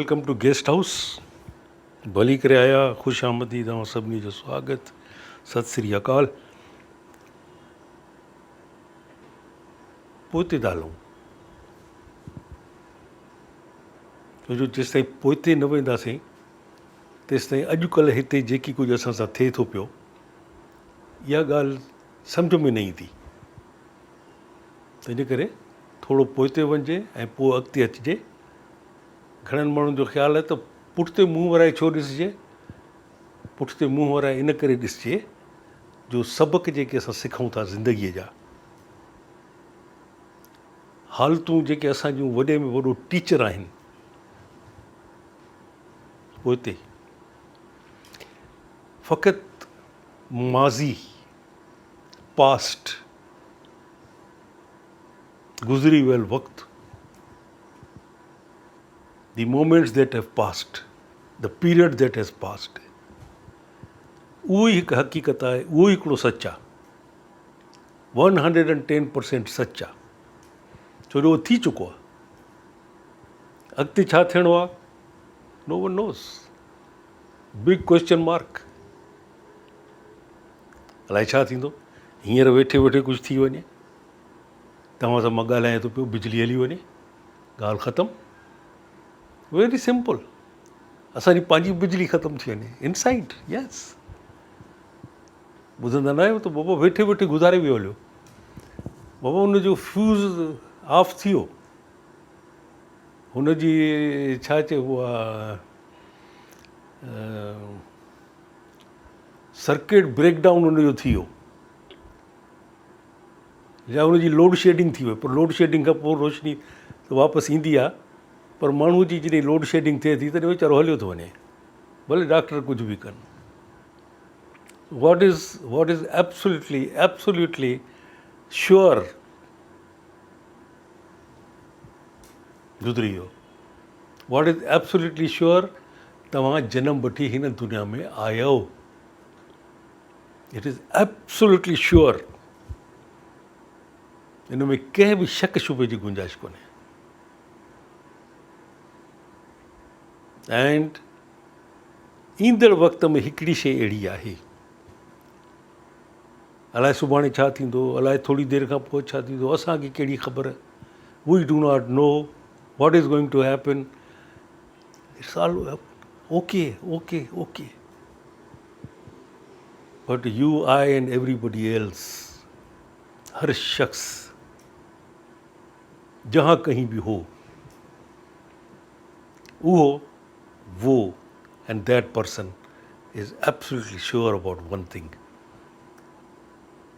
Welcome two guest house. भली करे आया, ख़ुशि आमदी तव्हां सभिनी जो स्वागत। सत श्री अकाल। पोइते था हलूं, छो जो जेसिताईं पोइते न वेंदासीं तेसिताईं अॼुकल्ह हिते जेकी कुझु असां सां थिए थो पियो, इहा ॻाल्हि सम्झ में न ईंदी। तंहिंजे करे थोरो पोइते वञिजे ऐं पोइ अॻिते अचिजे। घणनि माण्हुनि जो ख़्यालु आहे त पुठिते मुंहुं वराए छो ॾिसिजे। पुठिते मुंहुं वराए इन करे ॾिसिजे जो सबक़ जेके असां सिखूं था ज़िंदगीअ जा, हालतूं जेके असां जूं वॾे में वॾो टीचर आहिनि, पोइते फ़क़ति माज़ी पास्ट गुज़री वियल वक़्तु, the moments that have passed, the period that has passed, उहो ई हिकु हक़ीक़त आहे, उहो ई हिकिड़ो सच आहे, 110% सच आहे। छो जो उहो थी चुको आहे। अॻिते छा थियणो आहे, no one knows. Big question mark. अलाए छा थींदो। हींअर वेठे वेठे कुझु थी वञे, तव्हां सां मां ॻाल्हायां थो पियो, बिजली हली वञे, ॻाल्हि ख़तमु। Very simple. असांजी पंहिंजी बिजली ख़तमु थी वञे इनसाइड। यस, ॿुधंदा न आहियो त बाबा वेठे वेठे गुज़ारे वियो हलियो, बाबा हुनजो फ्यूज़ ऑफ थी वियो, हुनजी छा चइबो आहे, सर्किट ब्रेकडाउन हुनजो थी वियो, या हुनजी लोड शेडिंग थी वई। पर लोड शेडिंग खां पोइ रोशनी त वापसि ईंदी आहे, पर माण्हू जी जॾहिं लोड शेडिंग थिए थी तॾहिं वीचारो हलियो थो वञे, भले डॉक्टर कुझु बि कनि। what is absolutely sure, गुज़री वियो। what is absolutely sure, तव्हां जनम वठी हिन दुनिया में आयो। it is absolutely sure। इन में कंहिं बि शक शुबे जी गुंजाइश कोन्हे। एंड ईंदड़ वक़्त में हिकिड़ी शइ अहिड़ी आहे, अलाए सुभाणे छा थींदो, अलाए थोरी देरि खां पोइ छा थींदो, असांखे कहिड़ी ख़बर। We do not know what is going to happen. It's all okay. But you, I and everybody else, हर शख्स जहाँ कहीं भी हो, वो and that person is absolutely sure about one thing।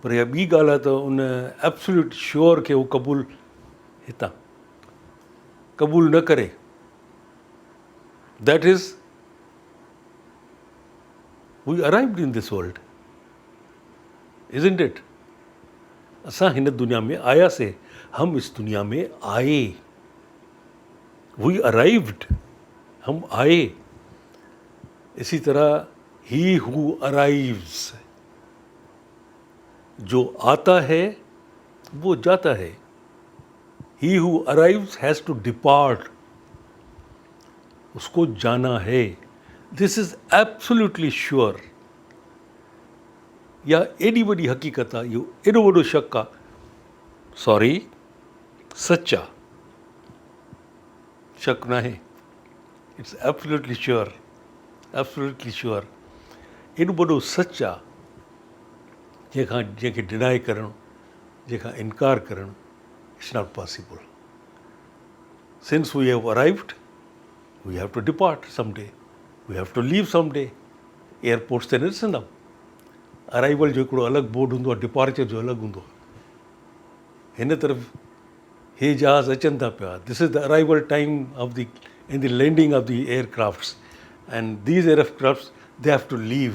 पर इहा ॿी ॻाल्हि आहे त उन एब्सोल्यूट श्योर खे उहो क़बूल न करे, that is we arrived in this world, isn't it. असां हिन दुनिया में आयासीं, हम इस दुनिया में आए, वी अराइव्ड, हम आए। इसी तरह ही हु अराइव्स, जो आता है वो जाता है। He who arrives has two depart, उसको जाना है। This is absolutely sure. या एॾी वॾी हक़ीक़त आहे, इहो एॾो वॾो शक आहे, सॉरी, सच आहे, शक न आहे। It's absolutely sure, absolutely sure. एॾो वॾो सच आहे जंहिंखे डिनाए करणु, जंहिंखां इनकार करणु, it's not possible. Since we have arrived, we have to depart someday, we have to leave someday. Airports ते न ॾिसंदा, अराइवल जो हिकिड़ो अलॻि बोर्ड हूंदो आहे, डिपार्चर जो अलॻि हूंदो आहे। हिन तरफ़ हे जहाज़ अचनि था पिया, this is the arrival time of the in the landing of the aircrafts, and these aircrafts they have to leave.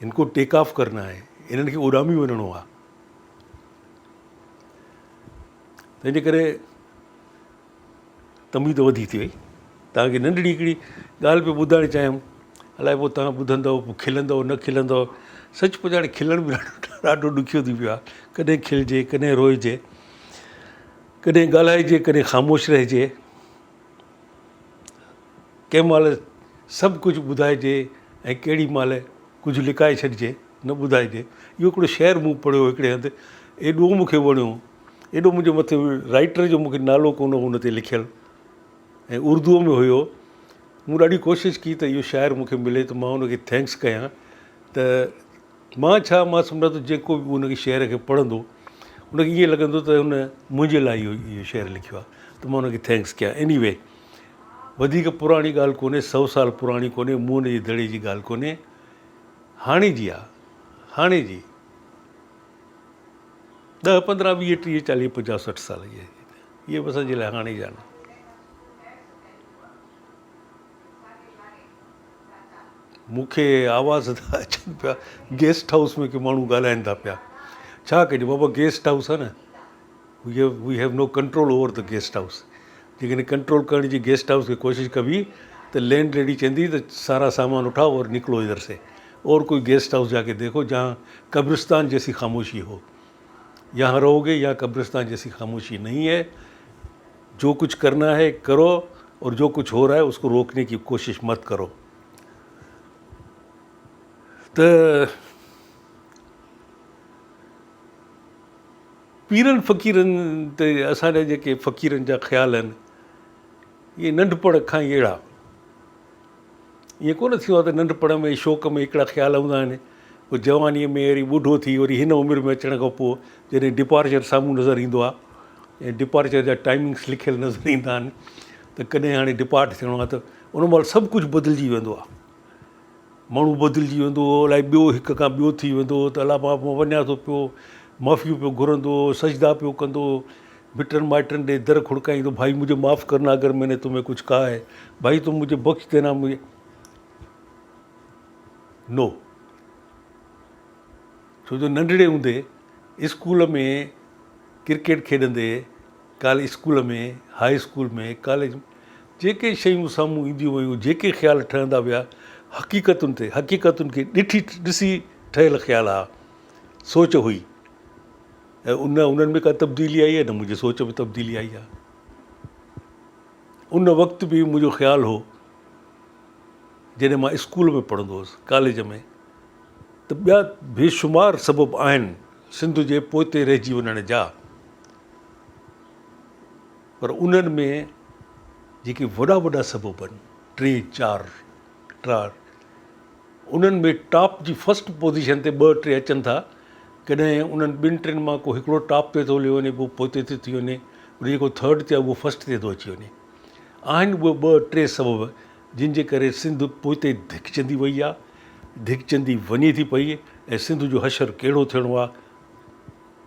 इनको टेक ऑफ करना है, इन्हनि खे उॾामी वञिणो आहे। तंहिंजे करे तमीद वधी थी वई। तव्हांखे नंढड़ी हिकिड़ी ॻाल्हि पियो ॿुधाइणु चाहियूं, अलाए पोइ तव्हां ॿुधंदव, पोइ खिलंदव न खिलंदव। सच पुछो, हाणे खिलण बि ॾाढो ॾुखियो थी पियो आहे। कॾहिं खिलजे, कॾहिं रोइजे, कॾहिं ॻाल्हाइजे, कॾहिं ख़ामोश रहिजे। कंहिं महिल सभु कुझु ॿुधाइजे ऐं केॾी महिल कुझु लिकाए छॾिजे, न ॿुधाइजे। इहो हिकिड़ो शेर मूं पढ़ियो हिकिड़े हंधि, एॾो मूंखे वणियो, एॾो मुंहिंजे मथे राइटर जो मूंखे नालो कोन हुन ते लिखियलु ऐं उर्दूअ में हुयो। मूं ॾाढी कोशिशि की त इहो शाइर मूंखे मिले त मां हुनखे थैंक्स कयां। त मां सम्झां थो जेको बि हुन शेर खे पढ़ंदो हुनखे ईअं लॻंदो त हुन मुंहिंजे लाइ इहो शेर लिखियो आहे, त मां हुनखे थैंक्स कयां। एनीवे, वधीक पुराणी ॻाल्हि कोन्हे, 100 साल पुराणी कोन्हे, मूं हुन जी दड़े जी ॻाल्हि कोन्हे, हाणे जी आहे, हाणे जी 10, 15, 20, 30, 40, 50, 60 साल इहे बि असांजे लाइ हाणे जा आहिनि। मूंखे आवाज़ था अचनि पिया गेस्ट हाउस में, की माण्हू ॻाल्हाइनि था पिया। छा कजे बाबा, गेस्ट हाउस आहे न, we have no control over the guest house. जेकॾहिं कंट्रोल करण जी गेस्ट हाउस खे कोशिशि कबी तो लैंड लेडी चंदी तो सारा सामान उठाओ और निकलो इधर से, और कोई गेस्ट हाउस जाके देखो जहाँ कब्रिस्तान जैसी खामोशी हो। यहाँ रहोगे, यहाँ कब्रिस्तान जैसी खामोशी नहीं है। जो कुछ करना है करो, और जो कुछ हो रहा है उसको रोकने की कोशिश मत करो। त पीरनि फ़क़ीरनि ते असांजा जेके फ़क़ीरनि जा ख़्याल आहिनि, इहे नंढपण खां ई अहिड़ा, ईअं कोन थियो आहे त नंढपण में शौक़ में हिकिड़ा ख़्याल हूंदा आहिनि, पोइ जवानीअ में वरी ॿुढो थी वरी हिन उमिरि में अचण खां पोइ जॾहिं डिपार्चर साम्हूं नज़र ईंदो आहे ऐं डिपार्चर जा टाइमिंग्स लिखियल नज़र ईंदा आहिनि, त कॾहिं हाणे डिपार्ट थियणो आहे त उन महिल सभु कुझु बदिलिजी वेंदो आहे। माण्हू बदिलिजी वेंदो, अलाए ॿियो हिक खां ॿियो थी वेंदो, त अलाए मां वञा थो पियो, माफ़ियूं पियो घुरंदो, सजदा पियो कंदो, मिटनि माइटनि ॾे दर खुड़काईंदो, भाई मुझे माफ़ करना अगर मैंने तुम्हें कुछ कहा है, भाई तुम मुझे बख्श देना मुझे। नो, छो जो नंढड़े हूंदे स्कूल में क्रिकेट खेॾंदे, स्कूल में, हाई स्कूल में, कॉलेज में, जेके शयूं साम्हूं ईंदियूं हुयूं, जेके ख़्याल ठहंदा विया, हक़ीक़तुनि खे ॾिसी ठहियल ख़्याल आहे, सोच हुई, ऐं उन्हनि में का तब्दीली आई आहे न, मुंहिंजी सोच में तब्दीली आई आहे। उन वक़्तु बि मुंहिंजो ख़्यालु हो, जॾहिं मां स्कूल में पढ़ंदो हुउसि, कॉलेज में, त ॿिया बेशुमार सबब आहिनि सिंध जे पोइते रहिजी वञण जा, पर उन्हनि में जेके वॾा वॾा सबब आहिनि, 3, 4, उन्हनि में टॉप जी फस्ट पोज़ीशन ते 2, 3 अचनि था। कॾहिं उन्हनि 2, 3 मां को हिकिड़ो टॉप ते थो हली वञे, पोइ पोइते ते थी वञे, वरी जेको थर्ड ते आहे उहो फस्ट ते थो अची वञे। आहिनि उहे 2, 3 सबब जिन जे करे सिंध पोइते धिकचंदी वई आहे, धिकचंदी वञे थी पई, ऐं सिंध जो हशर कहिड़ो थियणो आहे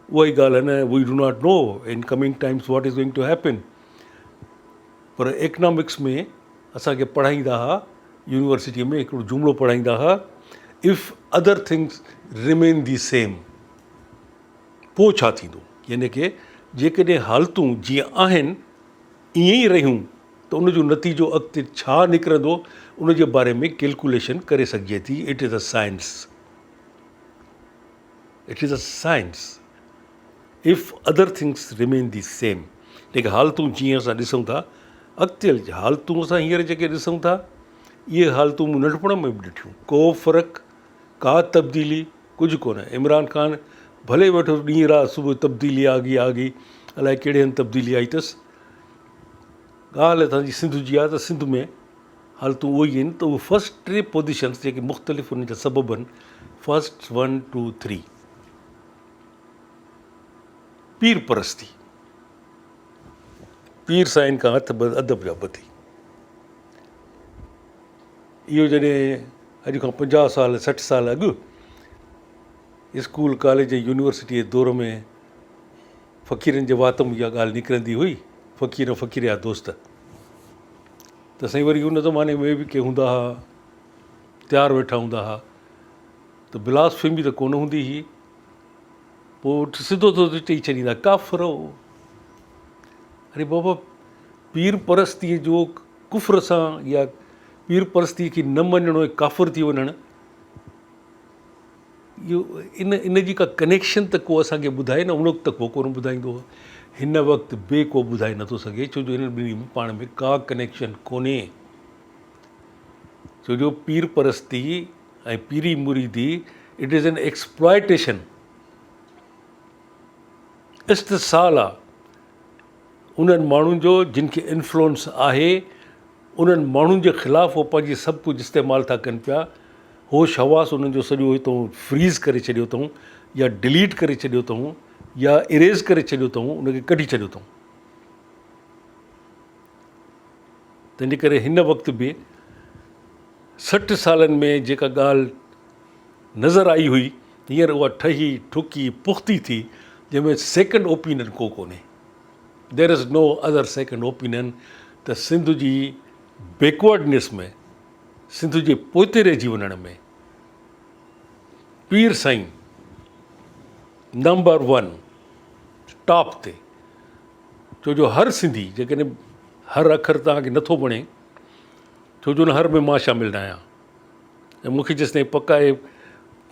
उहा ई ॻाल्हि आहे न। V do not know in coming times what is going to happen. पर इकनॉमिक्स में असांखे पढ़ाईंदा हुआ, यूनिवर्सिटीअ में हिकिड़ो जुमिलो पढ़ाईंदा हुआ, if other things remain the same, पोइ छा थींदो, यानी कि जेकॾहिं हालतूं जीअं आहिनि ईअं ई रहियूं त उनजो नतीजो अॻिते छा निकिरंदो उन जे बारे में कैलकुलेशन करे सघिजे थी। It is a science, it is a science if other things remain the same. जेके हालतूं जीअं असां ॾिसूं था, अॻिते हल हालतूं असां हींअर जेके ॾिसूं था, इहे हालतूं मूं नंढपण में बि ॾिठियूं, को फ़र्क़ु, का तब्दीली कुझु कोन्हे। इमरान ख़ान भले वेठो ॾींहुं राति सुबुह तब्दीली आ गई, अलाए कहिड़े हंधि तब्दीली आई अथसि। ॻाल्हि असांजी सिंध जी आहे त सिंध में हालतूं उहो ई आहिनि, त उहे फस्ट 3 पोज़ीशन्स जेके मुख़्तलिफ़ उन जा सबब आहिनि, फस्ट 1, 2, 3, पीर परस्ती, पीर साईं खां अदब जा बधी। इहो जॾहिं अॼु खां 50 साल 60 साल अॻु स्कूल कॉलेज यूनिवर्सिटी जे दौर में फ़क़ीरनि जे वात में इहा ॻाल्हि निकिरंदी हुई, फ़क़ीर जा दोस्त, त साईं वरी उन ज़माने में बि के हूंदा हुआ, तयारु वेठा हूंदा हुआ, त बिलासफ़ेमी त कोन हूंदी हुई, पोइ सिधो थो चई छॾींदा काफ़िरो। अरे बाबा, पीर परस्तीअ जो कुफ़र सां या पीर परस्तीअ खे न मञणो ऐं काफ़िर थी वञणु, इहो इन जी का कनेक्शन त को असांखे ॿुधाए न। उन वक़्तु त को कोन ॿुधाईंदो हो, हिन वक़्तु ॿिए को ॿुधाए नथो सघे, छो जो हिन ॿिन्ही में पाण में का कनेक्शन कोन्हे। छो जो पीर परस्ती ऐं पीरी मुरीदी इट इज़ एन एक्सप्लॉइटेशन, इस्तिसाल आहे उन्हनि माण्हुनि जो जिन खे इन्फ्लुएंस आहे, उन्हनि माण्हुनि जे ख़िलाफ़ु उहो पंहिंजी सभु कुझु इस्तेमालु था कनि पिया। होश हवास उन्हनि जो सॼो हितां फ्रीज़ करे छॾियो अथऊं, या डिलीट करे छॾियो अथऊं, या इरेज़ करे छॾियो अथऊं, उनखे कढी छॾियो अथऊं। तंहिंजे करे हिन वक़्तु बि 60 सालनि में जेका ॻाल्हि नज़र आई हुई, हींअर उहा ठही ठुकी पुख़्ती थी, जंहिंमें सेकेंड ओपिनियन को कोन्हे। There is no other second opinion त सिंध जी बैकवर्डनेस में, सिंध जे पोइते रहिजी वञण में पीर साईं नंबर 1 टॉप ते। छो जो हर सिंधी, जेकॾहिं हर अखर तव्हांखे नथो वणे, छो जो हर में मां शामिल न आहियां, ऐं मूंखे जेसिताईं पक आहे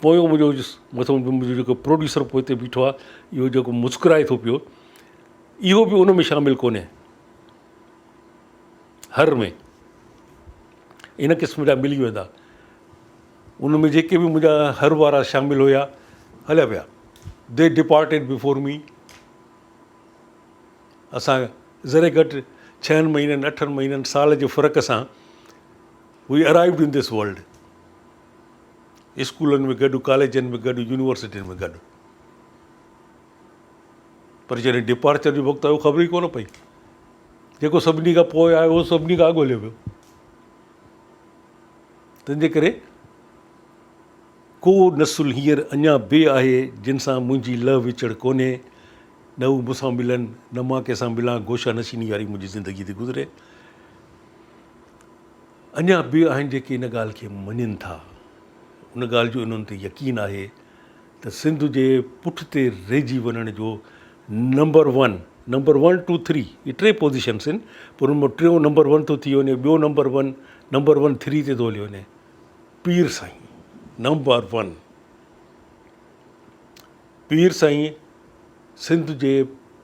पोयों मुंहिंजो मथां मुंहिंजो जेको प्रोड्यूसर पोइ बीठो आहे, इहो जेको मुस्कुराए थो पियो, इहो बि उन में शामिलु कोन्हे। हर में इन क़िस्म जा मिली वेंदा। उन में जेके बि मुंहिंजा हर वारा शामिलु हुया हलिया विया, दे डिपार्टेड बिफोर मी। असां ज़रे घटि 6 महीननि 8 महीननि साल जे फ़र्क़ु सां we arrived in this world. स्कूलनि में गॾु, कॉलेजनि में गॾु, यूनिवर्सिटियुनि में गॾु। पर जॾहिं डिपार्चर जो वक़्तु आयो ख़बर ई कोन पई। जेको सभिनी खां पोइ आयो उहो सभिनी खां अॻु हलियो वियो। तंहिंजे करे को नसुल हींअर अञा बि आहे जिन सां मुंहिंजी लह विचड़ कोन्हे, न हू मूंसां मिलनि, न मां कंहिंसां मिलां। गोशा नशीनी वारी मुंहिंजी ज़िंदगी थी गुज़रे। अञा बि आहिनि जेके इन ॻाल्हि खे मञनि था, उन ॻाल्हि जो इन्हनि ते यकीन आहे त सिंध जे पुठिते रहिजी वञण जो नंबर 1 2 3 इहे 3 पोज़ीशन्स आहिनि, पर उन मां टियों नंबर 1 थो थी वञे, ॿियो नंबर 1 3 ते थो हली वञे। पीर साईं नंबर 1। पीर साईं सिंध जे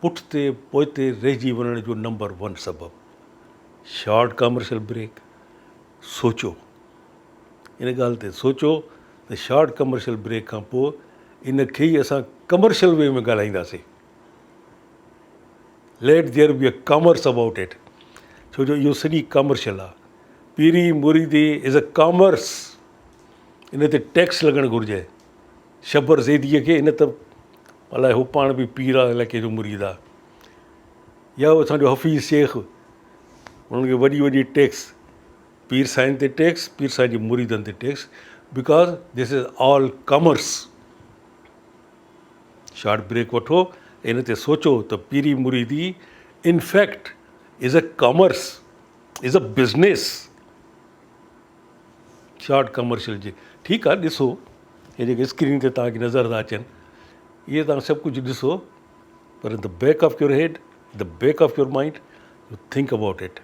पुठिते पोइते रहिजी वञण जो नंबर 1 सबबु। Short commercial break. सोचो, इन ॻाल्हि ते सोचो त शॉर्ट कमर्शियल ब्रेक खां पोइ इन खे ई असां कमर्शियल वे में ॻाल्हाईंदासीं। Let there be a commerce about it. छो जो इहो सॼी कमर्शियल आहे। पीरी मुरीदी इज़ अ कॉमर्स। इन ते टैक्स लॻणु घुरिजे। शबर ज़ैदीअ खे इन त अलाए हू पाण बि पीर आहे, अलाए कंहिंजो मुरीद आहे, या असांजो हफ़ीज़ शेख, उन्हनि खे वॾी वॾी टैक्स, पीर साईं ते टैक्स, पीर साईं जे मुरीदनि ते tax, because this is all commerce. Short break वठो, इन ते सोचो त पीरी मुरीदी in fact is a commerce, is a business. Short commercial जे ठीकु आहे, ॾिसो हे जेके स्क्रीन ते तव्हांखे नज़र था अचनि, इहे तव्हां सभु कुझु ॾिसो, पर in the back of your head, the back of your mind, you think about it.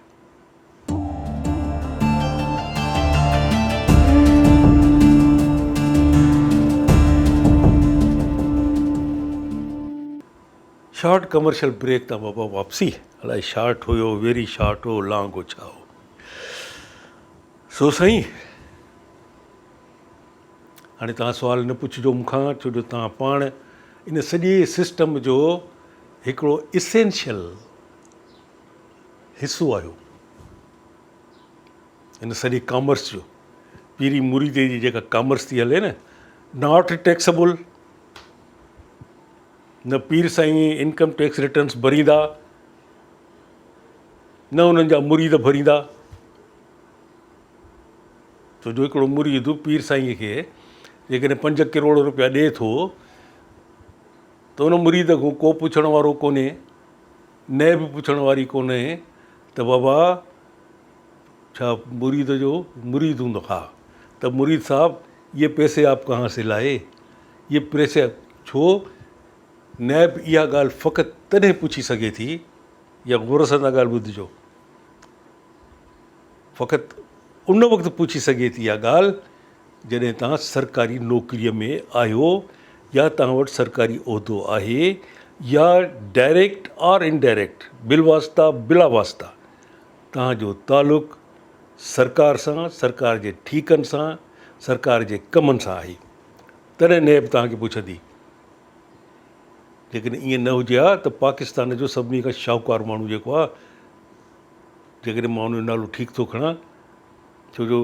Short commercial break तां बाबा वापसी, अलाए शॉर्ट हुयो, वेरी शॉर्ट हो, लॉन्ग हो, छा हो। सो साईं, हाणे तव्हां सुवाल न पुछिजो मूंखां, छो जो तव्हां पाण इन सॼे सिस्टम जो हिकिड़ो इसेंशियल हिसो आहियो, इन सॼे कॉमर्स जो। पीरी मुरीदे जी जेका कॉमर्स थी हले न, नॉट टैक्सेबल। न पीर साईं इनकम टैक्स रिटर्न्स भरींदा, न उन्हनि जा मुरीद भरींदा। छो जो हिकिड़ो मुरीद पीर साईं खे जेकॾहिं 5 करोड़ रुपया ॾिए थो, त उन मुरीद खां को पुछण वारो कोन्हे, न बि पुछण वारी कोन्हे त बाबा छा मुरीद जो मुरीद हूंदो। हा, त मुरीद साहब ये पैसे आप कहाँ से लाए, ये पैसे छो। नैब इहा ॻाल्हि फ़क़ति तॾहिं पुछी सघे थी, या गौर सां ॻाल्हि ॿुधिजो, फ़क़ति उन वक़्तु पुछी सघे थी इहा ॻाल्हि जॾहिं तव्हां सरकारी नौकरीअ में आहियो, या तव्हां वटि सरकारी उहिदो आहे, या डायरेक्ट और इनडायरेक्ट, बिल वास्ता बिला वास्ता तव्हांजो तालुक़ु सरकार सां, सरकार जे ठीकनि सां, सरकार जे कमनि सां आई, तॾहिं नेब तव्हांखे पुछंदी। जेकॾहिं ईअं न हुजे हा त पाकिस्तान जो सभिनी खां शाहूकारु माण्हू जेको आहे, जेकॾहिं मां हुनजो नालो ठीकु थो खणां, छो जो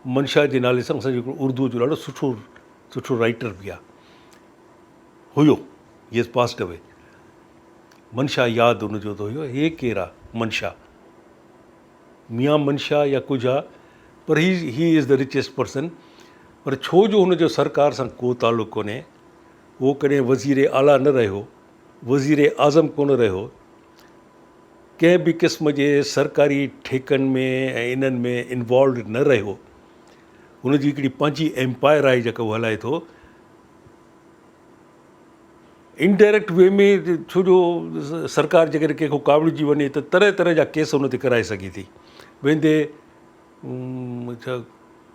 मंशा जे नाले सां असांजो हिकिड़ो उर्दूअ जो ॾाढो सुठो राइटर बि आहे, हुयो, ही इज़ पास्ड अवे। मंशा यादि हुनजो त हुयो। हे केरु आहे मंशा? मियां मंशा या कुझु आहे, पर he is the richest person. पर छो जो हुनजो सरकार सां को तालुक़ु कोन्हे, उहो कॾहिं वज़ीर आला न रहियो, वज़ीर आज़म कोन रहियो, कंहिं बि क़िस्म जे सरकारी ठेकनि में ऐं इन्हनि में इन्वॉल्व न रहियो। हुनजी हिकिड़ी पंहिंजी एम्पायर आहे जेका उहो हलाए थो, इनडायरेक्ट वे में। छो जो सरकार जेकॾहिं कंहिंखो कावड़िजी वञे त तरह तरह जा केस हुन ते कराए सघे थी। वेंदे छा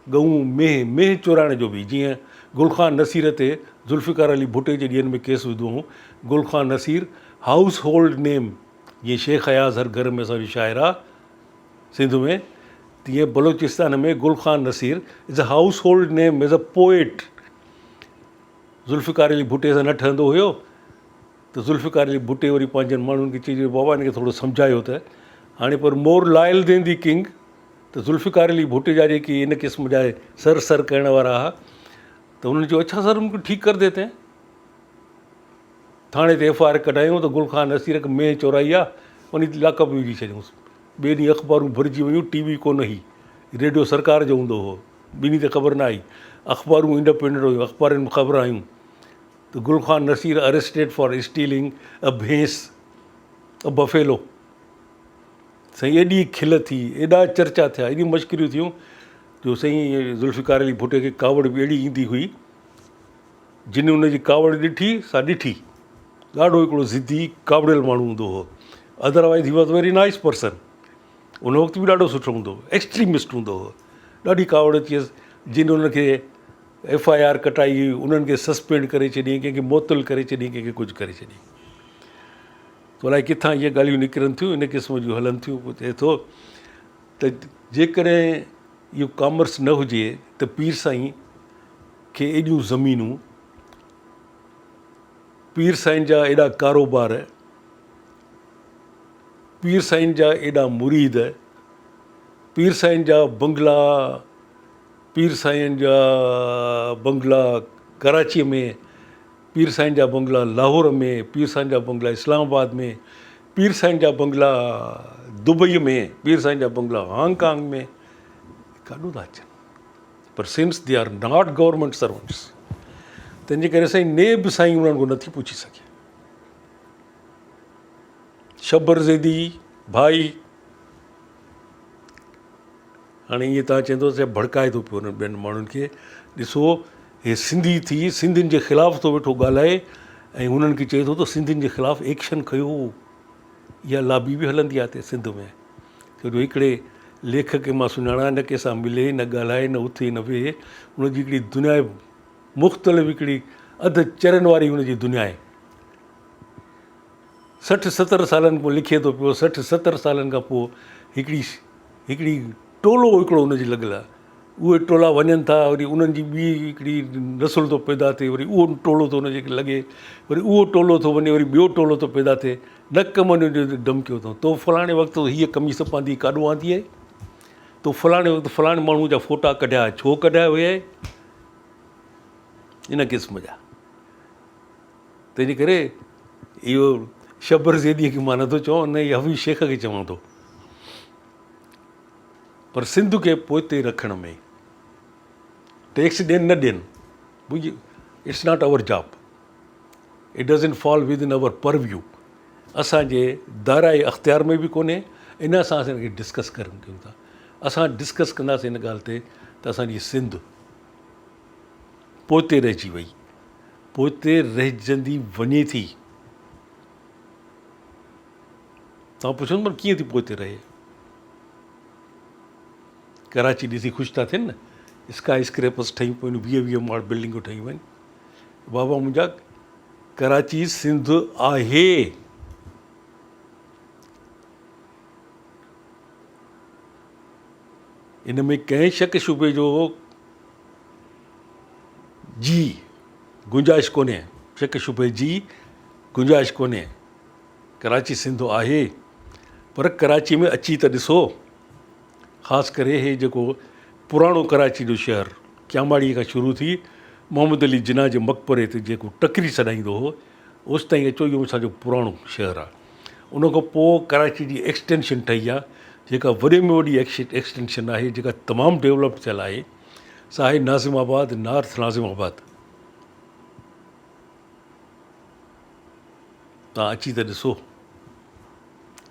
गऊं मेह चोराइण जो बि, जीअं गुलखान नसीर ते ज़ुल्फ़िकार अली भुट्टे जे ॾींहंनि में केस विधो हुओ। गुलखान नसीर हाउस होल्ड नेम, जीअं शेख अयाज़ हर घर में असांजो शाइर आहे सिंध में, तीअं बलोचिस्तान में Gul Khan Nasir is a household name, is a poet. Zulfikar Ali भुट्टे सां न ठहंदो हुयो त ज़ुल्फ़िकार अली भुट्टे वरी पंहिंजनि माण्हुनि खे चई बाबा हिनखे थोरो सम्झायो त हाणे पर मोर लॉयल देन दी किंग। त ज़ुल्फ़िकार अली भुट्टे जा जेके इन क़िस्म जा सर करण वारा हुआ, त उन्हनि चयो अच्छा सर उनको ठीकु कर देते हैं। थाणे ते FIR कढायूं त गुलखान नसीर खे मेह चोराई आहे, वञी लाकअप विझी छॾियूंसि। ॿिए ॾींहुं अख़बारूं भरिजी वियूं, TV कोन हुई, रेडियो सरकार जो हूंदो हुओ, ॿिन्ही ते ख़बर न आई, अख़बारूं इंडिपेंडेंट हुयूं, अख़बारुनि में ख़बर आयूं त Gulkhan Nasir arrested for stealing a bhains, a buffalo. साईं एॾी खिल थी, एॾा चर्चा थिया, एॾियूं मश्करियूं थियूं जो साईं ज़ुल्फ़िकार अली भुट्टे खे कावड़ बि अहिड़ी ईंदी हुई, जिन हुनजी कावड़ ॾिठी सा ॾिठी। ॾाढो हिकिड़ो ज़िद्दी कावड़ियल माण्हू हूंदो हुओ, otherwise he was very nice person. उन वक़्तु बि ॾाढो सुठो हूंदो हुओ, एक्सट्रीमिस्ट हूंदो हुओ। ॾाढी कावड़ थियसि, जिन हुनखे FIR कटाई, उन्हनि खे सस्पेंड करे छॾियईं, कंहिंखे मुअतल करे चॾियईं, कंहिंखे कुझु करे चॾियईं। त अलाए किथां इहे ॻाल्हियूं निकिरनि थियूं, इन क़िस्म जूं हलनि थियूं। पोइ चए थो त जेकॾहिं इहो कॉमर्स न हुजे त पीर साईं खे एॾियूं ज़मीनूं, पीर साईं जा एॾा कारोबार, पीर साईं जा एॾा मुरीद, पीर साईं जा बंगला, पीर साईं जा बंगला कराचीअ में, पीर साईं जा बंगला लाहौर में, पीर साईं जा बंगला इस्लामाबाद में, पीर साईं जा बंगला दुबई में, पीर साईं जा बंगला हांगकांग में, काॾो था अचनि। पर since they are not government servants, तंहिंजे करे साईं नेब साईं उन्हनि खां नथी पुछी सघे। शबर ज़ैदी भाई, हाणे ईअं तव्हां चवंदो त भड़काए थो पियो उन्हनि ॿियनि माण्हुनि खे। ॾिसो हे सिंधी थी सिंधियुनि जे ख़िलाफ़ु थो वेठो ॻाल्हाए ऐं हुननि खे चए थो त सिंधियुनि जे ख़िलाफ़ु एक्शन खयो। इहा लाबी बि हलंदी आहे हिते सिंध में। छो जो हिकिड़े लेखक खे मां सुञाणा, न कंहिंसां मिले, न ॻाल्हाए, न उथे न वेहे, हुनजी हिकिड़ी दुनिया मुख़्तलिफ़, हिकिड़ी अधु चरनि वारी हुनजी दुनिया आहे। 60-70 सालनि पोइ लिखे थो पियो, 60-70 सालनि खां पोइ हिकिड़ी टोलो हिकिड़ो हुनजी लॻियल आहे। उहे टोला वञनि था, वरी उन्हनि जी ॿी हिकिड़ी नसुल थो पैदा थिए, वरी उहो टोलो थो हुनजे लॻे, वरी उहो टोलो थो वञे, वरी ॿियो टोलो थो पैदा थिए। न कमनि जो धमकियो अथऊं, तो फलाणे वक़्तु हीअ कमीस पाती काॾो आंदी आहे, तो फलाणे वक़्तु फलाणे माण्हू जा फ़ोटा कढिया, छो कढिया हुआ, इन क़िस्म जा। तंहिंजे करे इहो शबर ज़ैदीअ खे मां नथो चवां, न इहा हफ़ीज़ शेख खे चवां थो। पर सिंध खे पोइते रखण में, टैक्स ॾियनि न ॾियनि, it's not our job, it doesn't fall within our purview. असांजे दायरे अख़्तियार में बि कोन्हे। इन सां असां हिनखे डिस्कस कयूं था। असां डिस्कस कंदासीं इन ॻाल्हि ते त असांजी सिंध पोइते रहिजी वई, पोइते रहिजंदी वञे थी। तव्हां पुछो न कीअं थी पोइते रहे। कराची ॾिसी ख़ुशि था थियनि न, स्काई स्क्रैपर्स ठही पियूं, 20-20 माड़ बिल्डिंगूं ठहियूं आहिनि। बाबा मुंहिंजा, कराची सिंध आहे। इन में कंहिं शक शुबे जो जी गुंजाइश कोन्हे, शक शुबे जी गुंजाइश कोन्हे। कराची सिंधु आहे, पर कराची में अची त ॾिसो। ख़ासि करे हे जेको पुराणो कराची जो शहरु क्यामाड़ीअ खां शुरू थी मोहम्मद अली जिन्ना जे मक़बरे ते जेको टकरी छॾाईंदो हो, ओसि ताईं अचो, इहो असांजो पुराणो शहरु आहे। उन खां पोइ कराची जी एक्सटेंशन ठही आहे, जेका वॾे में वॾी एक्सटेंशन आहे, जेका तमामु डेवलप थियल आहे, सा आहे नाज़िमाबाद, नॉर्थ नाज़िमाबाद। तव्हां अची त ॾिसो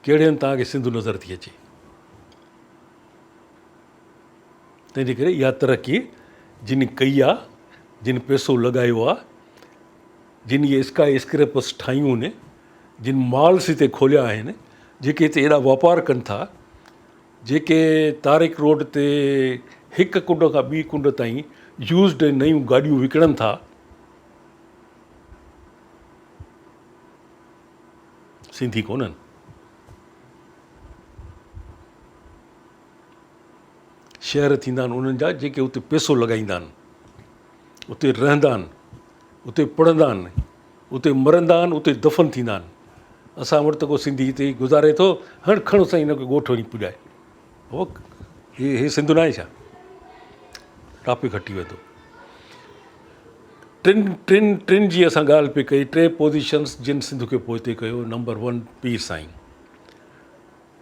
कहिड़े हंधि तव्हांखे सिंधु नज़र थी अचे। तंहिंजे करे इहा तरक़ी जिन कई आहे, जिन पैसो लॻायो आहे, जिन इहे स्काई स्क्रैपर्स ठाहियूं आहिनि, जिन मॉल्स हिते खोलिया आहिनि, जेके हिते एॾा वापार कनि था, जेके तारिक रोड ते हिकु कुंड खां ॿी कुंड ताईं यूज़ड नयूं गाॾियूं विकिणनि था, सिंधी कोन्हनि। शहर थींदा आहिनि उन्हनि जा जेके उते पैसो लॻाईंदा आहिनि, उते रहंदा आहिनि, उते पढ़ंदा आहिनि, उते मरंदा आहिनि, उते दफ़न थींदा आहिनि। असां वटि त को सिंधी हिते गुज़ारे थो, हाणे खणो साईं हिनखे ॻोठ वञी पुॼाए, हो हे सिंधु न आहे छा? टापे खटी वेंदो। टिनि जी असां ॻाल्हि पई कई, 3 पोज़ीशन्स जिन सिंध खे पोइ ते कयो। नंबर 1 पीर साईं।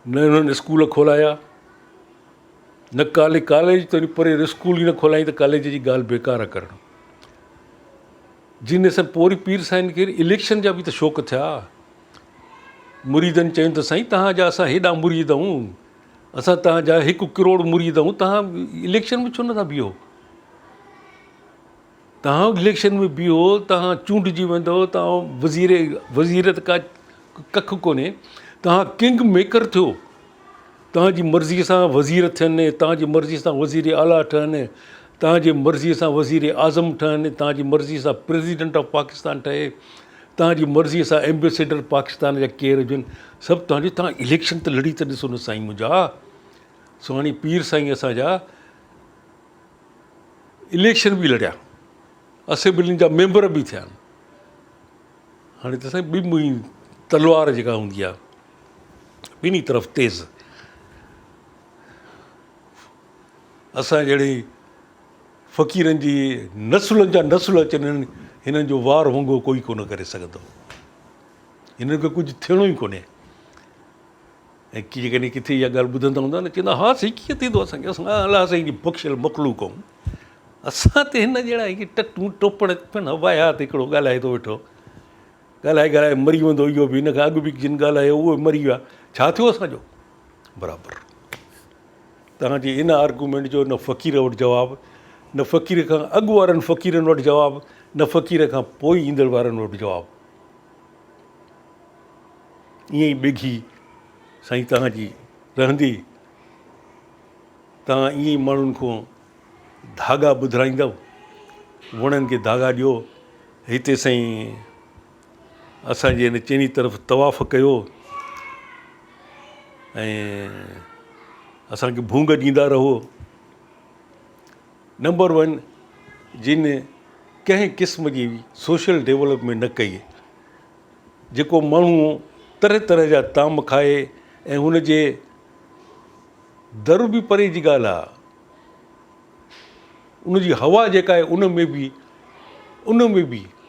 न हुननि स्कूल खोलाया, न कॉलेज त परे स्कूल ई न खोलाईं त कॉलेज जी ॻाल्हि बेकार करणु। जिन असां पोइ पीर साईं खे इलेक्शन जा बि त शौक़ु थिया। मुरीदनि चयूं त साईं तव्हांजा असां हेॾा मुरीद आहियूं, असां तव्हांजा 1 करोड़ मुरीद आहियूं, तव्हां इलेक्शन में छो नथा बीहो? तव्हां इलेक्शन में बीहो, तव्हां चूंडिजी वेंदव, तव्हां वज़ीरत का कख कोन्हे, तव्हां किंग मेकर थियो। तव्हांजी मर्ज़ीअ सां वज़ीर थियनि, तव्हांजी मर्ज़ीअ सां वज़ीर आला ठहनि, तव्हांजी मर्ज़ीअ सां वज़ीर आज़म ठहनि, तव्हांजी मर्ज़ीअ सां प्रेसिडेंट ऑफ पाकिस्तान ठहे, तव्हांजी मर्ज़ीअ सां एम्बेसेडर पाकिस्तान जा केरु हुजनि, सभु तव्हां इलेक्शन त लड़ी त ॾिसो न साईं मुंहिंजा। सुहाणी पीर साईं असांजा इलेक्शन बि लड़िया, असेंबलियुनि जा मेंबर बि थिया आहिनि। हाणे त साईं ॿी मुई तलवार जेका हूंदी आहे, ॿिन्ही तरफ़ तेज़। असां जहिड़े फ़क़ीरनि जी नसुलनि जा नसुल अचनि, हिननि जो वार होंगो कोई कोन करे सघंदो, हिननि खे कुझु थियणो ई कोन्हे। ऐं जेकॾहिं किथे इहा ॻाल्हि ॿुधंदा हूंदा न, चवंदा हा साईं कीअं थींदो असांखे, असां अलाह साईं जी बख़्शियल मख़लूक आहियूं, असां त हिन जहिड़ा टटूं टोपण हवाया त हिकिड़ो ॻाल्हाए थो वेठो, ॻाल्हाए मरी वेंदो इहो बि, हिन खां अॻु बि जिन ॻाल्हायो उहो मरी विया, छा थियो असांजो? बराबरि। तव्हांजे इन आर्गूमेंट जो न फ़क़ीर वटि जवाबु, न फ़क़ीर खां अॻु वारनि फ़क़ीरनि वटि जवाबु, न फ़क़ीर खां पोइ ईंदड़ वारनि वटि जवाबु। ईअं ई ॿिघी साईं तव्हांजी रहंदी, तव्हां ईअं ई माण्हुनि खां धागा ॿुधाईंदव, वणनि खे धागा ॾियो। हिते साईं असांजे हिन चइनी तरफ़ तवाफ़ कयो ऐं असांखे भूंग ॾींदा रहो। नंबर 1 जिन कंहिं क़िस्म जी सोशल डेवलपमेंट न कई, जेको माण्हू तरह तरह जा ताम खाए ऐं हुनजे दर बि परे जी ॻाल्हि आहे, उनजी हवा जेका आहे उनमें बि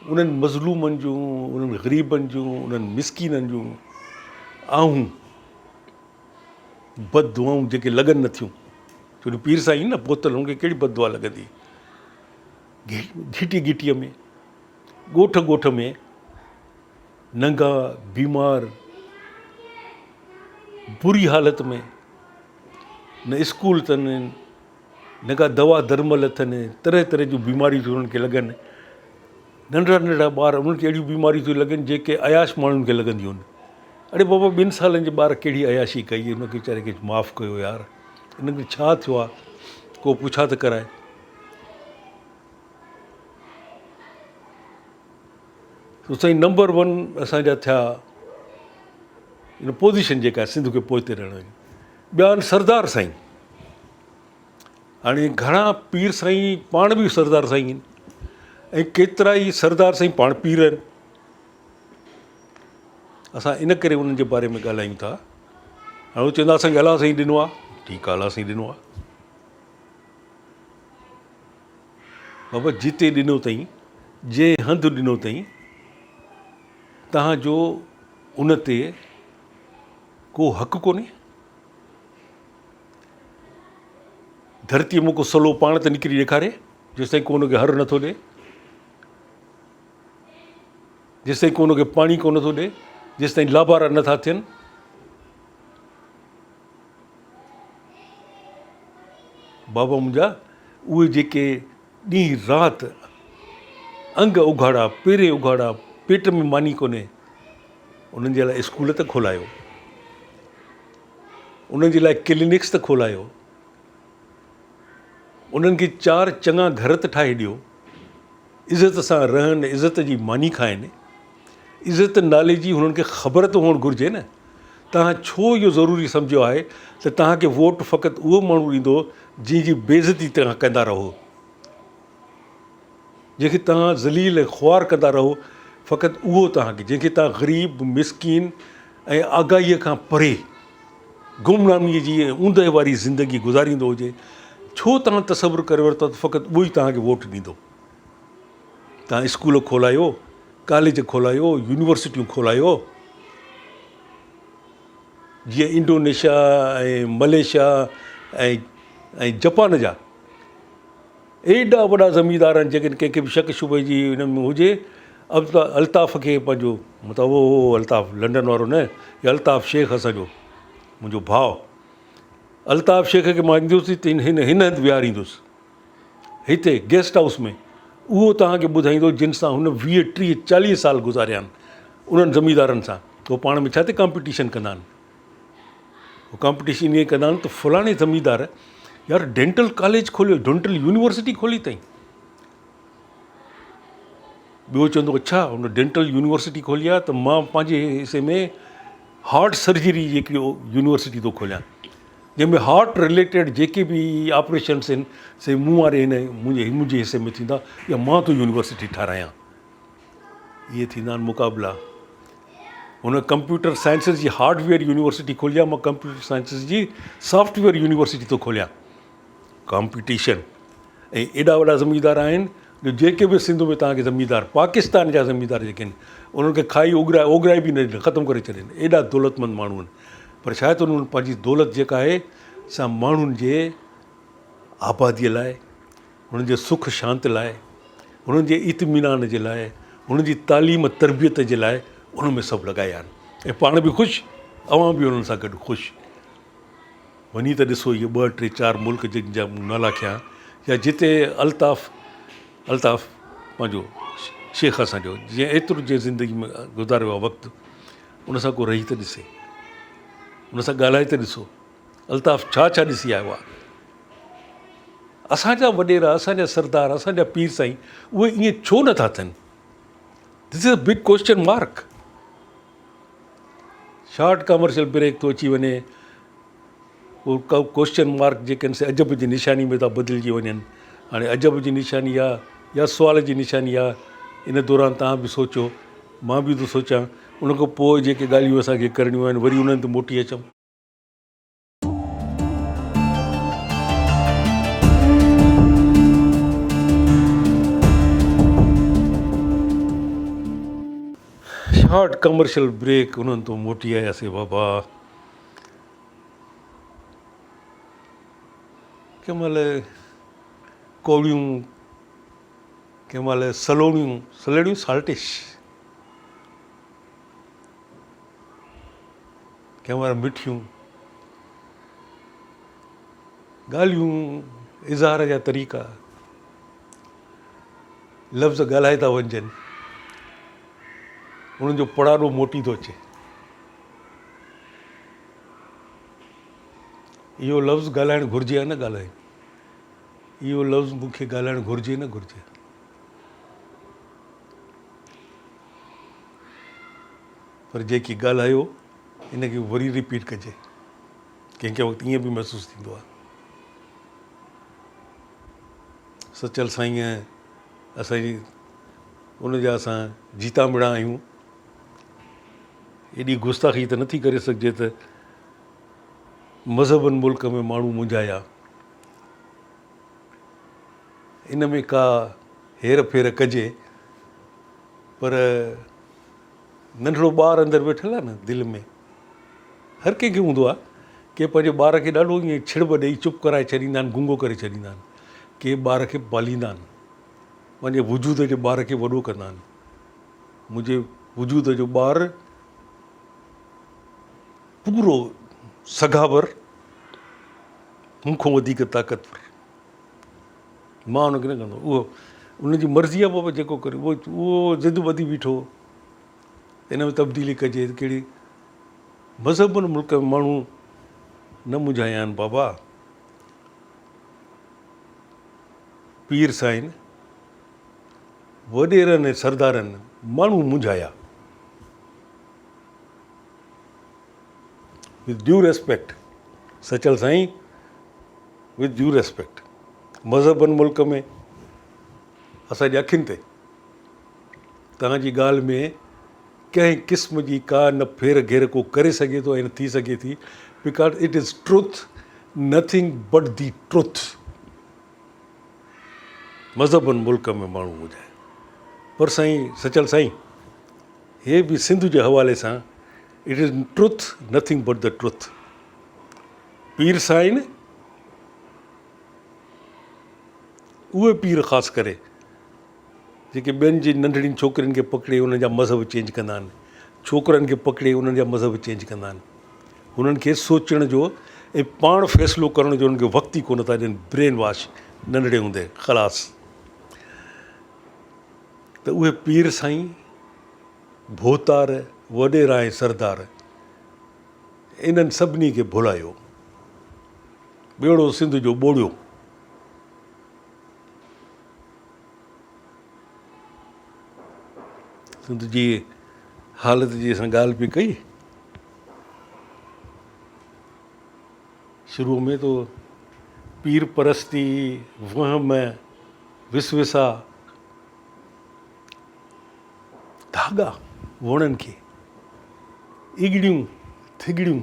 उन्हनि मज़लूमनि जूं, उन्हनि ग़रीबनि जूं, उन्हनि मिसकीननि जूं आऊं बददुआऊं जेके लॻनि नथियूं। छो जो पीर साईं न पोतल, हुनखे कहिड़ी बददुआ लॻंदी? घिटी घिटीअ में, ॻोठ ॻोठ में नंगा बीमार, बुरी हालत में, न स्कूल अथनि, न का दवा दरमल अथनि, तरह तरह जूं बीमारियूं थियूं उन्हनि खे लॻनि। नंढड़ा नंढड़ा ॿार, उन्हनि खे अहिड़ियूं बीमारियूं थियूं लॻनि जेके अयाश माण्हुनि खे लॻंदियूं आहिनि। अड़े बाबा 2 सालनि जे ॿार कहिड़ी अयाशी कई, हुनखे वीचारे खे माफ़ु कयो यार, हिनखे छा थियो आहे, को पुछा त कराए। तो साईं नंबर 1 असांजा थिया इन पोज़ीशन जेका आहे सिंध खे पोइ ते रहण जी। ॿिया आहिनि सरदार साईं। हाणे घणा पीर साईं पाण बि सरदार साईं आहिनि ऐं केतिरा ई सरदार साईं पाण पीर आहिनि। असां इन करे उन्हनि जे बारे में ॻाल्हायूं था। हाणे उहे चवंदा असांखे अलाह साईं ॾिनो आहे, ठीकु आहे, अलाह साईं ॾिनो आहे। बाबा जिते ॾिनो अथई, जंहिं हंधि ॾिनो अथई, तव्हांजो उन ते को हक़ु कोन्हे। धरतीअ में को सलो पाण त निकिरी ॾेखारे जेसिताईं को हुनखे हर नथो ॾिए, जेसिताईं को हुनखे पाणी कोन थो ॾिए, जेसिताईं लाभारा नथा थियनि। बाबा मुंहिंजा उहे जेके ॾींहुं राति अंग उघाड़ा, पेरे उघाड़ा, पेट में मानी कोन्हे, उन्हनि जे लाइ स्कूल त खोलायो, उन्हनि जे लाइ क्लिनिक्स त खोलायो, उन्हनि खे 4 चङा घर त ठाहे ॾियो, इज़त सां रहनि, इज़त जी मानी खाइनि। इज़त नाले जी हुननि खे ख़बर त हुअणु घुरिजे न। तव्हां छो इहो ज़रूरी सम्झियो आहे त तव्हांखे वोट फ़क़ति उहो माण्हू ॾींदो जंहिंजी बेइज़ती तव्हां कंदा रहो, जंहिंखे तव्हां ज़लील ऐं ख़्वार कंदा रहो, फ़क़ति उहो तव्हांखे, जंहिंखे तव्हां ग़रीब, मिसकीन ऐं आगाहीअ खां परे गुमनामीअ जी ऊंदहि वारी ज़िंदगी गुज़ारींदो हुजे, छो तव्हां तसवुरु करे वरितो त फ़क़ति उहो ई तव्हांखे वोट ॾींदो। तव्हां स्कूल खोलायो, कॉलेज खोलायो, यूनिवर्सिटियूं खोलायो, जीअं इंडोनेशिया ऐं मलेशिया ऐं जापान जा एॾा वॾा ज़मींदार आहिनि, जेकॾहिं कंहिंखे बि शक शुबे जी हिन में हुजे, अल्ताफ़ खे पंहिंजो, मतिलबु उहो अल्ताफ़ लंडन वारो न, या अल्ताफ़ शेख असांजो मुंहिंजो भाउ, अल्ताफ़ शेख खे मां ईंदुसि त हिन हंधि विहारींदुसि, हिते गेस्ट हाउस में। उहो तव्हांखे ॿुधाईंदो जिन सां हुन 20, 30, 40 साल गुज़ारिया आहिनि, उन्हनि ज़मींदारनि सां। उहो पाण में छा ते कॉम्पिटिशन कंदा आहिनि, उहो कॉम्पिटिशन ईअं कंदा आहिनि त फलाणे ज़मींदार यार डेंटल कॉलेज खोलियो, डेंटल यूनिवर्सिटी खोली अथई। ॿियो चवंदो अच्छा हुन डेंटल यूनिवर्सिटी खोली आहे त मां पंहिंजे हिसे में हार्ट सर्जरी जेकी यूनिवर्सिटी थो खोलियां, जंहिंमें हार्ट रिलेटेड जेके बि ऑपरेशन्स आहिनि से मूं वारे हिन मुंहिंजे हिसे में थींदा, या मां थो यूनिवर्सिटी ठारायां। इहे थींदा आहिनि मुक़ाबला। हुन कंप्यूटर साइंसिस जी हार्डवेयर यूनिवर्सिटी खोली आहे, मां कंप्यूटर साइंसिस जी सॉफ्टवेयर यूनिवर्सिटी थो खोलियां। कॉम्पिटिशन। ऐं एॾा वॾा ज़मींदार आहिनि जो जेके बि सिंध में तव्हांखे ज़मींदार, पाकिस्तान जा ज़मींदार जेके आहिनि, उन्हनि खे खाई ओघराए बि न ॾिनो, ख़तमु करे छॾनि। एॾा दौलतमंद माण्हू आहिनि, पर शायदि उन्हनि पंहिंजी दौलत जेका आहे सा माण्हुनि जे आबादीअ लाइ, हुननि जे सुख शांति लाइ, हुननि जे इत्मीनान जे लाइ, हुननि जी तालीम तरबियत जे लाइ उन में सभु लॻाया आहिनि। ऐं पाण बि ख़ुशि, अवां बि उन्हनि सां गॾु ख़ुशि। वञी त ॾिसो इहे 2, 3, 4 मुल्क जंहिंजा नाला खयां, या जिते अल्ताफ़ पंहिंजो शेख असांजो जीअं एतिरो जे ज़िंदगी में गुज़ारियो आहे वक़्तु, उन सां को रही त ॾिसे, उन सां ॻाल्हाए त ॾिसो, अल्ताफ़ छा छा ॾिसी आयो आहे। असांजा वॾेरा, असांजा सरदार, असांजा पीर साईं, उहे ईअं छो नथा थियनि? This is a big question mark. Short commercial break थो अची वञे, उहो क्वेश्चन मार्क जेके आहिनि से अजब जी निशानी में था बदिलिजी वञनि। हाणे अजब जी निशानी आहे या सुवाल जी निशानी आहे, इन दौरान तव्हां बि सोचो, मां बि थो सोचां। उन खां पोइ जेके ॻाल्हियूं असांखे करणियूं आहिनि, वरी उन्हनि ते मोटी अचूं। शॉर्ट कमर्शियल ब्रेक, उन्हनि तो मोटी आयासीं बाबा। कंहिं महिल कौड़ियूं, कंहिं महिल सलेड़ियूं साल्टिश, कंहिं महिल मिठियूं ॻाल्हियूं, इज़हार जा तरीक़ा, लफ़्ज़ ॻाल्हाए था वञजनि, उन्हनि जो पड़ाड़ो मोटी थो अचे। इहो लफ़्ज़ ॻाल्हाइणु घुरिजे या न ॻाल्हाए, इहो लफ़्ज़ मूंखे ॻाल्हाइणु घुरिजे न घुरिजे। पर जेकी ॻाल्हायो इनखे वरी रिपीट कजे। कंहिं कंहिं वक़्तु ईअं बि महसूसु थींदो आहे सचल साईं असांजी उनजा असां जीता मिड़ा आहियूं। एॾी गुस्ताखी त नथी करे सघिजे त मज़हबनि मुल्क में माण्हू मुंझाया। इन में का हेर फेर कजे, पर नंढिड़ो ॿारु अंदरि वेठल आहे न दिलि में, हर कंहिंखे हूंदो आहे के पंहिंजे ॿार खे ॾाढो ईअं छिड़ब ॾेई चुप कराए छॾींदा आहिनि, गुंगो करे छॾींदा आहिनि। के ॿार खे पालींदा आहिनि, पंहिंजे वजूद जे ॿार खे वॾो कंदा आहिनि। मुंहिंजे वजूद जो ॿारु पूरो सगावर, मूंखां वधीक ताक़तवर, मां हुनखे न कंदो, उहो उनजी मर्ज़ी आहे बाबा जेको करे, उहो ज़िद ॿधी बीठो। इन में तब्दीली कजे कहिड़ी? मज़हबनि मुल्क में माण्हू न मुंझाया आहिनि बाबा। पीर साईं वॾेरनि ऐं सरदारनि माण्हू मुंझाया। विथ ड्यू रेस्पेक्ट, सचल साईं, विथ ड्यू रेस्पेक्ट, मज़हबनि मुल्क में असांजे अखियुनि ते तव्हांजी ॻाल्हि में कंहिं क़िस्म जी का न फेर घेर को करे सघे थो ऐं न थी सघे थी, because it is truth, nothing but the truth. मज़हबनि मुल्क में माण्हू मुंझाए, पर साईं सचल साईं, हे बि सिंध जे हवाले सां, it is truth, nothing but the truth. पीर साईं, उहे पीर ख़ासि करे जेके ॿियनि जी नंढड़ियुनि छोकिरियुनि खे पकिड़े उन्हनि जा मज़हब चेंज कंदा आहिनि, छोकिरनि खे पकिड़े उन्हनि जा मज़हब चेंज कंदा आहिनि। हुननि खे सोचण जो ऐं पाण फ़ैसिलो करण जो उन्हनि खे वक़्तु ई कोन था ॾियनि। ब्रेन वॉश नंढड़े हूंदे ख़लास। त उहे पीर साईं, भोतार, वॾेरा ऐं सरदार, इन्हनि सभिनी खे भुलायो, ॿेड़ो सिंध जो ॿोड़ियो। सिंध जी हालत जी असां ॻाल्हि बि कई शुरू में, तो पीर परस्ती, वहम, विसविसा, धागा वणनि खे, इगड़ियूं थिगड़ियूं,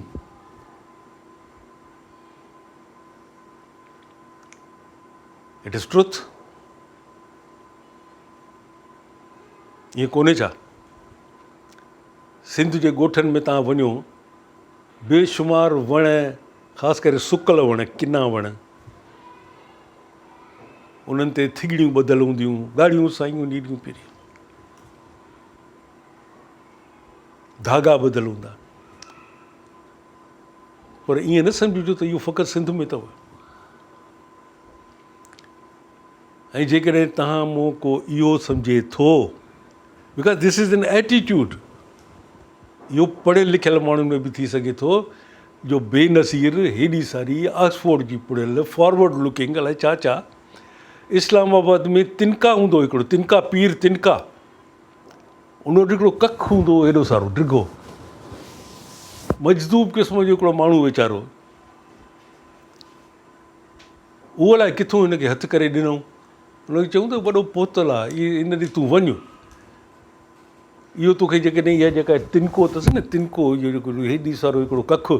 इट इज़ ट्रुथ। ईअं कोन्हे छा? सिंध जे ॻोठनि में तव्हां वञो, बेशुमार वण, ख़ासि करे सुकल वण, किना वण, उन्हनि ते थिगड़ियूं ॿधल हूंदियूं, ॻाढ़ियूं साइयूं नीलियूं पीरियूं, धागा ॿधल हूंदा। पर ईअं न सम्झिजो त इहो फ़क़ति सिंध में अथव। ऐं जेकॾहिं तव्हां मूं को इहो सम्झे थो, because this is an attitude, इहो पढ़ियल लिखियल माण्हुनि में बि थी सघे थो, जो बेनज़ीर, हेॾी सारी ऑक्सफोर्ड जी पढ़ियल, फॉरवर्ड लुकिंग, अलाए छा छा, इस्लामाबाद में तिनका हूंदो हिकिड़ो, तिनका पीर तिनका, उन वटि हिकिड़ो कखु हूंदो हेॾो सारो डिघो, मजदूब क़िस्म जो हिकिड़ो माण्हू वीचारो, उहो अलाए किथां हिनखे हथु करे ॾिनऊं। हुनखे चऊं त वॾो पोतल आहे, इन ॾींहुं तूं वञु, इहो तोखे जेकॾहिं इहा जेका तिनको अथसि न, तिनको, इहो जेको हेॾी सारो हिकिड़ो कखु,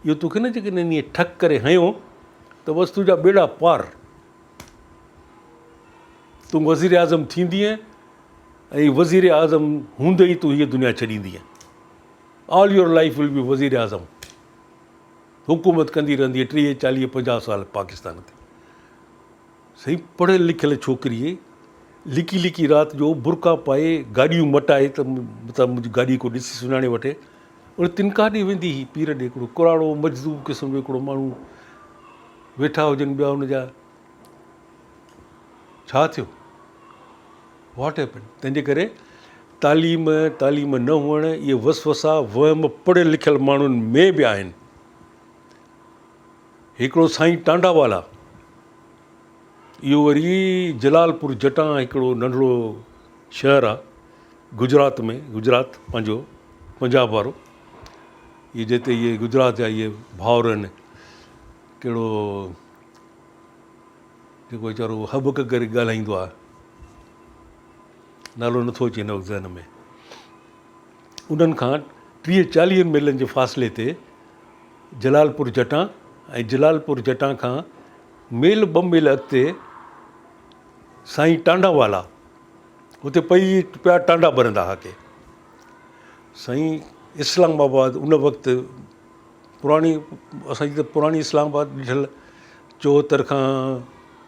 इहो तोखे न जेकॾहिं ईअं ठक करे हयो त बसि तुंहिंजा ॿेड़ा पार, तूं वज़ीर आज़म थींदीअं ऐं वज़ीर आज़म हूंदे ई तूं हीअ दुनिया छॾींदीअं। All your life will be wazir azam, हुकूमत कंदी रहंदी 30, 40, 50 साल पाकिस्तान ते। सही पढ़ियल लिखियल छोकिरीअ लिकी लिकी राति जो बुरका पाए, गाॾियूं मटाए, त मतिलबु मुंहिंजी गाॾी को ॾिसी सुञाणे वठे, उन तिनका ॾे वेंदी हुई पीर ॾे, हिकिड़ो कुराड़ो मजदूब क़िस्म जो हिकिड़ो माण्हू वेठा हुजनि ॿिया हुनजा। छा थियो? What happen? तंहिंजे करे तालीम न हुअणु, इहे वसवसा वहम पढ़ियल लिखियल माण्हुनि में बि आहिनि। हिकिड़ो साईं टांडावाला, इहो वरी जलालपुर जटां हिकिड़ो नंढिड़ो शहरु आहे गुजरात में, गुजरात पंहिंजो पंजाब वारो, इहे जिते इहे गुजरात जा इहे भाउर आहिनि, कहिड़ो जेको वीचारो हबक करे ॻाल्हाईंदो आहे, नालो नथो अचे हिन वक़्तु ज़हन में, उन्हनि खां 30-40 मीलनि जे फ़ासिले ते जलालपुर जटां ऐं जलालपुर जटां खां मेल 2 मील अॻिते साईं टांडावाला, हुते पई पिया टांडा ॿरंदा हुआ के साईं। इस्लामाबाद उन वक़्तु पुराणी, असांजी त पुराणी इस्लामाबाद ॾिठल 74 खां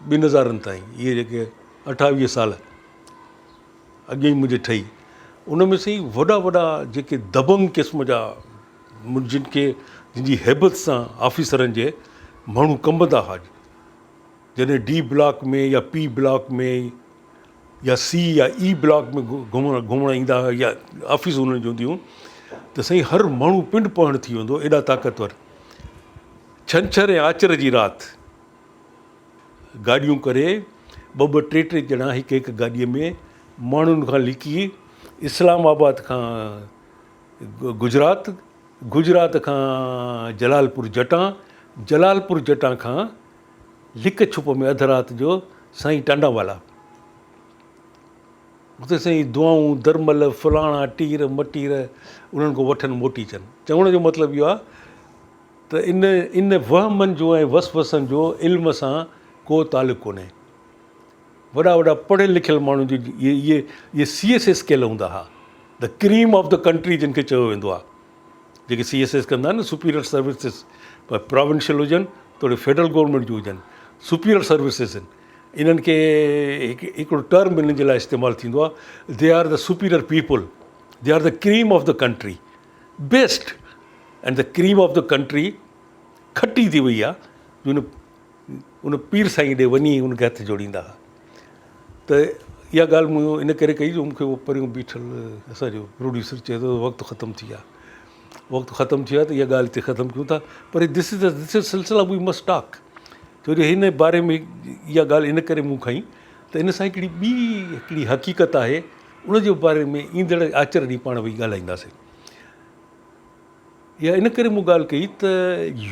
2000 ताईं, इहे जेके 28 साल अॻे ई मुंहिंजे ठही, उन में साईं वॾा वॾा जेके दबंग क़िस्म जा जिनजी हैबत सां ऑफिसरनि जे माण्हू कंबंदा हुआ, जॾहिं डी ब्लॉक में या पी ब्लॉक में या सी या ई ब्लॉक में घुमण ईंदा हुआ या ऑफिस उन्हनि जूं हूंदियूं, त साईं हर माण्हू पिंड पढ़णु थी वेंदो, एॾा ताक़तवर। छंछरु ऐं आचर जी राति गाॾियूं करे 2-2, 3-3 ॼणा हिकु गाॾीअ में माण्हुनि खां लिकी इस्लामाबाद खां गुजरात, गुजरात खां जलालपुर जटां, जलालपुर जटां खां लिक छुप में अधु राति जो साईं टांडावाला। उते साईं दुआऊं दरमल फलाणा टीर मटीर उन्हनि खां वठनि मोटी अचनि। चवण जो मतिलबु इहो आहे त इन वहमनि जो ऐं वसवसनि जो इल्म सां को तालुक़ु कोन्हे। वॾा वॾा पढ़ियल लिखियल माण्हुनि जी इहे CSS कयल हूंदा हुआ, the cream of the country जिन खे चयो वेंदो आहे, जेके CSS कंदा आहिनि न, सुपीरियर सर्विसिस, पर प्रोविंशियल हुजनि थोरे फेडरल गवर्नमेंट जूं हुजनि, सुपीरियर सर्विसिस आहिनि। इन्हनि खे हिकिड़ो टर्म इन्हनि जे लाइ इस्तेमालु थींदो आहे, they are the superior people, they are the cream of the country, best and the cream of the country खटी थी वई आहे। उन पीर साईं ॾे वञी उनखे हथु जोड़ींदा हुआ। त इहा ॻाल्हि मूं इन करे कई जो मूंखे उहो परियूं बीठल असांजो प्रोड्यूसर चए थो वक़्तु ख़तमु थी विया, वक़्तु ख़तमु थी विया, त इहा ॻाल्हि हिते ख़तमु कयूं था। पर दिस इज़ सिलसिला वी मस्ट टॉक, छो जो हिन बारे में इहा ॻाल्हि इन करे मूं खईं त इन सां हिकिड़ी हक़ीक़त आहे, उन जे बारे में ईंदड़ आचर ॾींहुं पाण वेही ॻाल्हाईंदासीं। इहा इन करे मूं ॻाल्हि कई त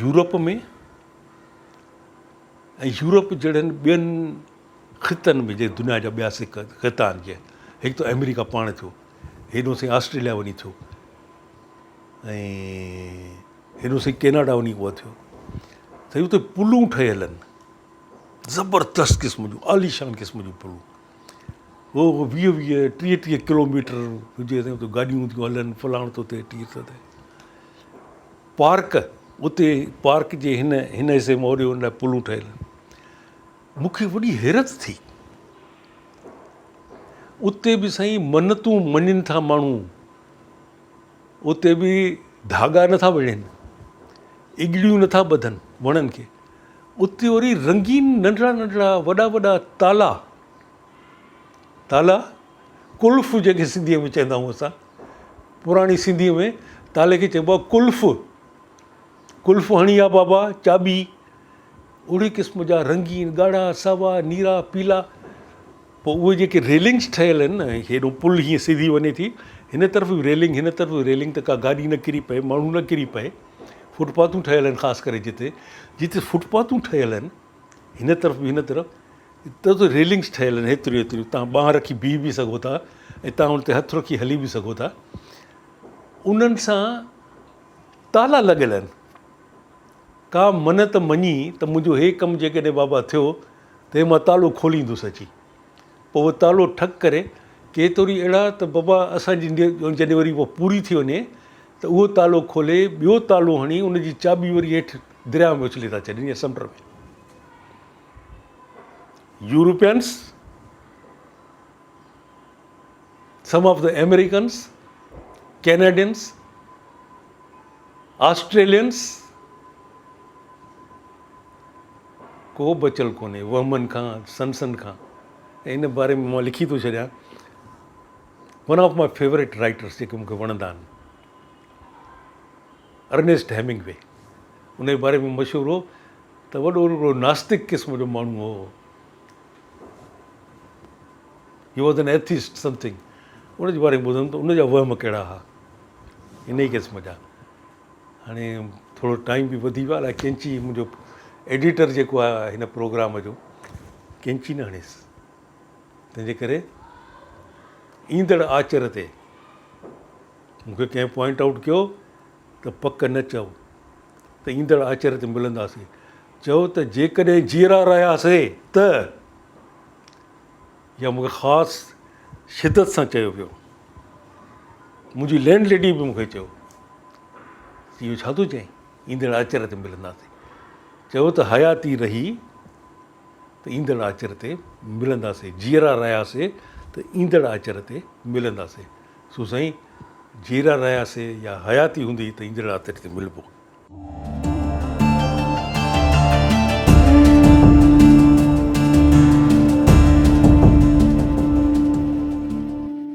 यूरोप में ऐं यूरोप जहिड़नि ॿियनि ख़ितनि में, जे दुनिया जा ॿिया ख़िता आहिनि, जीअं हिकु त अमेरिका पाण थियो, हेॾो साईं ऑस्ट्रेलिया वञी थियो, ऐं हेॾो साईं कैनेडा वञी उहो थियो, साईं उते पुलूं ठहियल आहिनि ज़बरदस्त क़िस्म जूं, आलीशान क़िस्म जूं पुलूं। उहो 20-30 किलोमीटर हुजे साईं, उते गाॾियूं थियूं हलनि, फलाणो थो थिए, टीर थो थिए। पार्क, उते पार्क जे हिन हिसे में होॾे हुन लाइ पुलूं ठहियल आहिनि। मूंखे वॾी हैरत थी, उते बि साईं मन्नतूं मञनि था माण्हू, उते बि धागा नथा विढ़नि, इगड़ियूं नथा ॿधनि वणनि खे, उते वरी रंगीन नंढड़ा नंढड़ा वॾा वॾा ताला, कुल्फ़ जेके सिंधीअ में चवंदा आहियूं असां, पुराणी सिंधीअ में ताले खे चइबो आहे कुल्फ़। कुल्फ़ हणी आहे बाबा चाबी, ओहिड़े क़िस्म जा रंगीन ॻाढ़ा सावा नीरा पीला। पोइ उहे जेके रेलिंग्स ठहियल आहिनि न, हेॾो पुल हीअं सिधी वञे थी, हिन तरफ़ बि रेलिंग, हिन तरफ़ बि रेलिंग, त का गाॾी न किरी पए, माण्हू न किरी पए। फुटपाथूं ठहियल आहिनि, ख़ासि करे जिते फुटपाथूं ठहियल आहिनि, हिन तरफ़ बि हिन तरफ़, त रेलिंग्स ठहियल आहिनि हेतिरियूं, तव्हां ॿांह रखी बीह बि सघो था, ऐं तव्हां हुन ते हथु रखी हली बि सघो था। उन्हनि सां ताला लॻियल आहिनि। का मन्नत मञी त मुंहिंजो हे कमु जेकॾहिं बाबा थियो त हे मां तालो खोलींदुसि अची, पोइ उहो तालो ठक करे, केतिरी अहिड़ा त बाबा असांजी जॾहिं वरी उहा पूरी थी वञे त उहो तालो खोले, ॿियो तालो हणी उनजी चाबी वरी हेठि दरिया में उछले था छॾनि या समुंड में। Europeans, some of the Americans, Canadians, Australians, को बचियल कोन्हे वहमनि खां, सनसन खां। ऐं इन बारे में मां लिखी थो छॾियां, one of my favourite writers जेके मूंखे वणंदा आहिनि, अर्नेस्ट हेमिंगवे, उन जे बारे में मशहूरु हो त वॾो नास्तिक क़िस्म जो माण्हू हो, he was an atheist something. उन जे बारे में ॿुधमि त उनजा वहम कहिड़ा हुआ, इन ई क़िस्म जा। हाणे थोरो टाइम बि वधी वियो आहे, अलाए कैंची मुंहिंजो एडिटर जेको आहे हिन प्रोग्राम जो, कैंची न हणेसि। तंहिंजे करे ईंदड़ आचर ते मूंखे कंहिं पॉइंट आउट कयो त पक न चओ त ईंदड़ आचर ते मिलंदासीं। चओ त जेकॾहिं जीअरा रहियासीं त, या मूंखे ख़ासि शिदत सां चयो वियो। मुंहिंजी लैंडलेडी बि मूंखे चयो, इहो छा थो चईं, ईंदड़ आचर ते मिलंदासीं। चयो त हयाती रही त ईंदड़ आचर ते मिलंदासीं, जीअरा रहियासीं त ईंदड़ आचर ते मिलंदासीं। सो साईं, जीअरा रहियासीं या हयाती हूंदी त ईंदड़ आचर ते मिलबो।